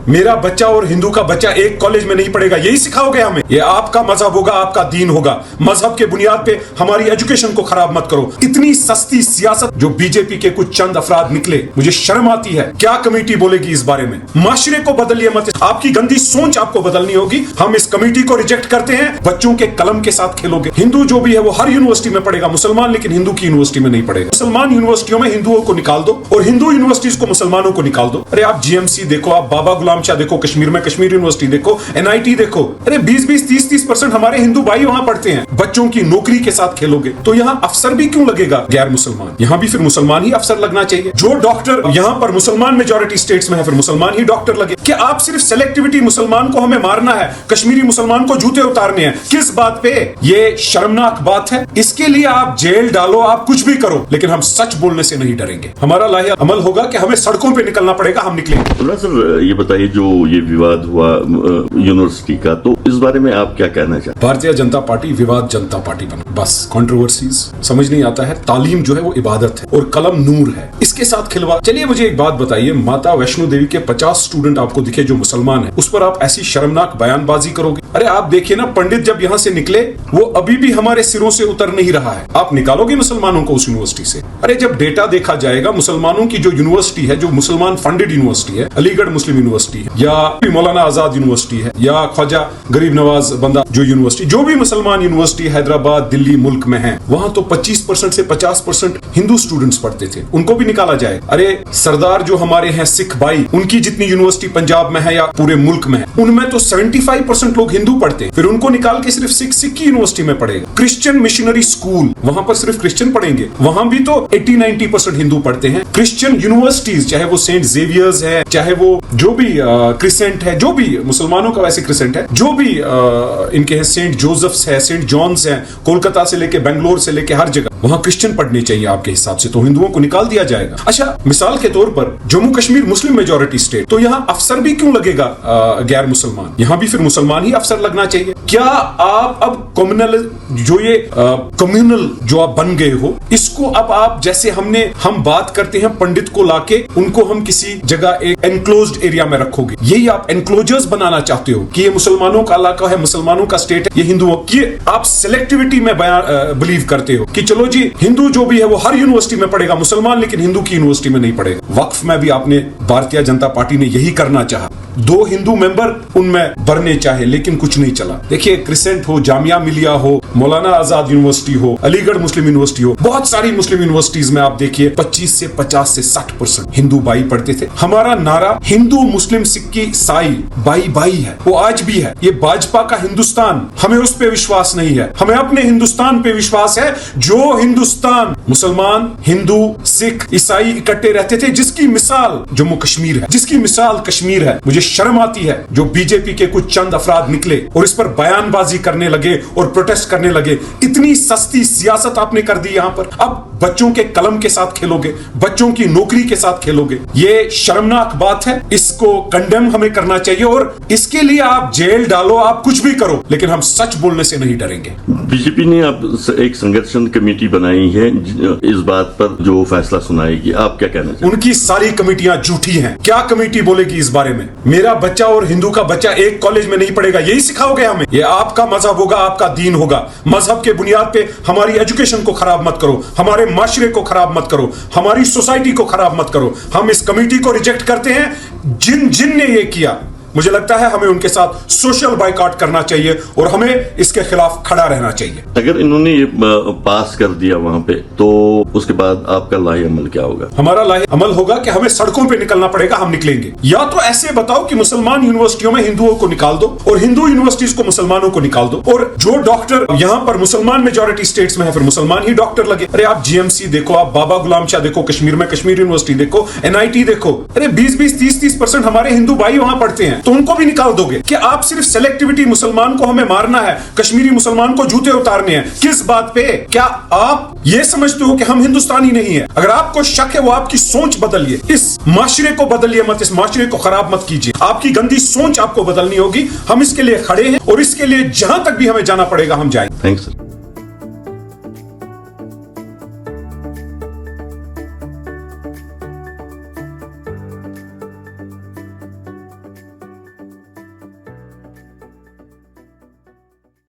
मेरा बच्चा और हिंदू का बच्चा एक कॉलेज में नहीं पढ़ेगा, यही सिखाओगे हमें? ये आपका मजहब होगा, आपका दीन होगा। मजहब के बुनियाद पे हमारी एजुकेशन को खराब मत करो। इतनी सस्ती सियासत जो बीजेपी के कुछ चंद अफराद निकले, मुझे शर्म आती है। क्या कमेटी बोलेगी इस बारे में? माशरे को बदलिए मत, आपकी गंदी सोच आपको बदलनी होगी। हम इस कमेटी को रिजेक्ट करते हैं। बच्चों के कलम के साथ खेलोगे। हिंदू जो भी है वो हर यूनिवर्सिटी में पढ़ेगा, मुसलमान लेकिन हिंदू की यूनिवर्सिटी में नहीं पढ़ेगा। मुसलमान यूनिवर्सिटियों में हिंदुओं को निकाल दो और हिंदू यूनिवर्सिटीज को मुसलमानों को निकाल दो। अरे आप जीएमसी देखो, आप बाबा गुलाम शाह देखो, कश्मीर में कश्मीर यूनिवर्सिटी देखो, एनआईटी देखो। अरे 20-20, 30-30% हमारे हिंदू भाई वहां पढ़ते हैं। बच्चों की नौकरी के साथ खेलोगे तो यहाँ अफसर भी क्यों लगेगा गैर मुसलमान? यहाँ भी फिर मुसलमान ही अफसर लगना चाहिए। जो डॉक्टर यहाँ पर मुसलमान मेजॉरिटी स्टेट्स में है, फिर मुसलमान ही डॉक्टर लगे। क्या आप सिर्फ सेलेक्टिविटी, मुसलमान को हमें मारना है, कश्मीरी मुसलमान को जूते उतारने हैं? किस बात पे? ये शर्मनाक बात है। इसके लिए आप जेल डालो, आप कुछ भी करो, लेकिन हम सच बोलने से नहीं डरेंगे। हमारा लाहिया अमल होगा कि हमें सड़कों पे निकलना पड़ेगा, हम निकलेंगे। सर ये बताइए, जो ये विवाद हुआ यूनिवर्सिटी का, तो इस बारे में आप क्या कहना चाहते हैं? भारतीय जनता पार्टी विवाद जनता पार्टी बना, बस कंट्रोवर्सीज समझ नहीं आता है। तालीम जो है वो इबादत है और कलम नूर है, इसके साथ खिलवाड़। चलिए मुझे एक बात बताइए, माता वैष्णो देवी के 50 स्टूडेंट आपको दिखे जो मुसलमान है, उस पर आप ऐसी शर्मनाक बयानबाजी करोगे? अरे आप देखिए ना, पंडित जब यहाँ से निकले वो अभी भी हमारे सिरों से उतर नहीं रहा है। आप निकालोगे मुसलमानों को उस यूनिवर्सिटी से? अरे जब डेटा देखा जाएगा, मुसलमानों की जो यूनिवर्सिटी है, जो मुसलमान फंडेड यूनिवर्सिटी है, अलीगढ़ मुस्लिम यूनिवर्सिटी है, या मौलाना आजाद यूनिवर्सिटी है, या ख्वाजा गरीब नवाज बंदा जो यूनिवर्सिटी, जो भी मुसलमान यूनिवर्सिटी हैदराबाद दिल्ली मुल्क में है, वहां तो 25% से 50% हिंदू स्टूडेंट्स पढ़ते थे, उनको भी निकाला जाए। अरे सरदार जो हमारे हैं सिख भाई, उनकी जितनी यूनिवर्सिटी पंजाब में है या पूरे मुल्क में है, उनमें तो 75% लोग हिंदू पढ़ते हैं, फिर उनको निकाल के सिर्फ सिख की यूनिवर्सिटी में पढ़ेगा। क्रिश्चियन मिशनरी स्कूल, वहां पर सिर्फ क्रिश्चियन पढ़ेंगे, वहां भी तो 80-90% हिंदू पढ़ते हैं। क्रिश्चियन यूनिवर्सिटीज, चाहे वो सेंट जेवियर्स है, चाहे वो जो भी क्रिसेंट है, जो भी मुसलमानों का वैसे क्रिसेंट है, जो भी इनके है, सेंट जोसेफ्स है, सेंट जॉन्स है, कोलकाता से लेके बेंगलोर से लेके हर जगह वहां क्रिश्चियन पढ़ने चाहिए आपके हिसाब से, तो हिंदुओं को निकाल दिया जाएगा। अच्छा, मिसाल के तौर पर Jammu Kashmir Muslim majority state, तो यहाँ अफसर भी क्यों लगेगा गैर मुसलमान? यहाँ भी फिर मुसलमान ही अफसर लगना चाहिए। क्या आप अब कम्युनल जो आप बन गए हो, इसको अब आप जैसे हम बात करते हैं पंडित को लाके उनको हम किसी जगह एक एनक्लोज्ड एरिया में रखोगे, यही आप एनक्लोजर्स बनाना चाहते हो कि ये मुसलमानों का इलाका है, मुसलमानों का स्टेट है, ये हिंदुओं की। आप सिलेक्टिविटी में बिलीव करते हो कि चलो जी, हिंदू जो भी है वो हर यूनिवर्सिटी में पढ़ेगा, मुसलमान लेकिन हिंदू की यूनिवर्सिटी में नहीं पढ़ेगा। वक्फ में भी आपने, भारतीय जनता पार्टी ने यही करना चाहा, 2 हिंदू मेंबर उनमें भरने चाहे, लेकिन कुछ नहीं चला। देखिए, क्रिसेंट हो, जामिया मिलिया हो, मौलाना आजाद यूनिवर्सिटी हो, अलीगढ़ मुस्लिम यूनिवर्सिटी हो, बहुत सारी मुस्लिम यूनिवर्सिटीज में आप देखिए 25 से 50 से 60% हिंदू भाई पढ़ते थे। हमारा नारा हिंदू मुस्लिम सिक्की ईसाई भाई भाई है, वो आज भी है। ये भाजपा का हिंदुस्तान, हमें उस पे विश्वास नहीं है, हमें अपने हिंदुस्तान पे विश्वास है, जो हिंदुस्तान मुसलमान, हिंदू, सिख, ईसाई इकट्ठे रहते थे, जिसकी मिसाल जम्मू कश्मीर है, जिसकी मिसाल कश्मीर है। मुझे शर्म आती है जो बीजेपी के कुछ चंद अफराद निकले और इस पर बयानबाजी करने लगे और प्रोटेस्ट करने लगे। इतनी सस्ती सियासत आपने कर दी यहाँ पर। अब बच्चों के कलम के साथ खेलोगे, बच्चों की नौकरी के साथ खेलोगे, ये शर्मनाक बात है। इसको कंडेम हमें करना चाहिए और इसके लिए आप जेल डालो, आप कुछ भी करो, लेकिन हम सच बोलने से नहीं डरेंगे। बीजेपी ने अब एक संघर्षण कमेटी बनाई है इस बात पर जो फैसला सुनाएगी, आप क्या कहना चाहते हैं? उनकी सारी कमेटियां झूठी हैं। क्या कमेटी बोलेगी इस बारे में? मेरा बच्चा और हिंदू का बच्चा एक कॉलेज में नहीं पढ़ेगा, यही सिखाओगे हमें? ये आपका मजहब होगा, आपका दीन होगा। मजहब के बुनियाद पे हमारी एजुकेशन को खराब मत करो, हमारे माशरे को खराब मत करो, हमारी सोसाइटी को खराब मत करो। हम इस कमेटी को रिजेक्ट करते हैं। जिन ने ये किया, मुझे लगता है हमें उनके साथ सोशल बाइकआउट करना चाहिए और हमें इसके खिलाफ खड़ा रहना चाहिए। अगर इन्होंने ये पास कर दिया वहां पे, तो उसके बाद आपका लाही अमल क्या होगा? हमारा लाही अमल होगा कि हमें सड़कों पे निकलना पड़ेगा, हम निकलेंगे। या तो ऐसे बताओ कि मुसलमान यूनिवर्सिटियों में हिंदुओं को निकाल दो और हिंदू यूनिवर्सिटीज को मुसलमानों को निकाल दो, और जो डॉक्टर यहाँ पर मुसलमान मेजॉरिटी स्टेट्स में है, फिर मुसलमान ही डॉक्टर लगे। अरे आप जीएमसी देखो, आप बाबा गुलाम शाह देखो, कश्मीर में कश्मीर यूनिवर्सिटी देखो, एनआईटी देखो। अरे 20-20, 30-30% हमारे हिंदू भाई वहां पढ़ते हैं, तो उनको भी निकाल दोगे? कि आप सिर्फ सेलेक्टिविटी, मुसलमान को हमें मारना है, कश्मीरी मुसलमान को जूते उतारने हैं, किस बात पे? क्या आप ये समझते हो कि हम हिंदुस्तानी नहीं है? अगर आपको शक है, वो आपकी सोच बदलिए, इस माशरे को बदलिए मत, इस माशरे को खराब मत कीजिए। आपकी गंदी सोच आपको बदलनी होगी। हम इसके लिए खड़े हैं और इसके लिए जहां तक भी हमें जाना पड़ेगा हम जाएंगे। Thanks sir.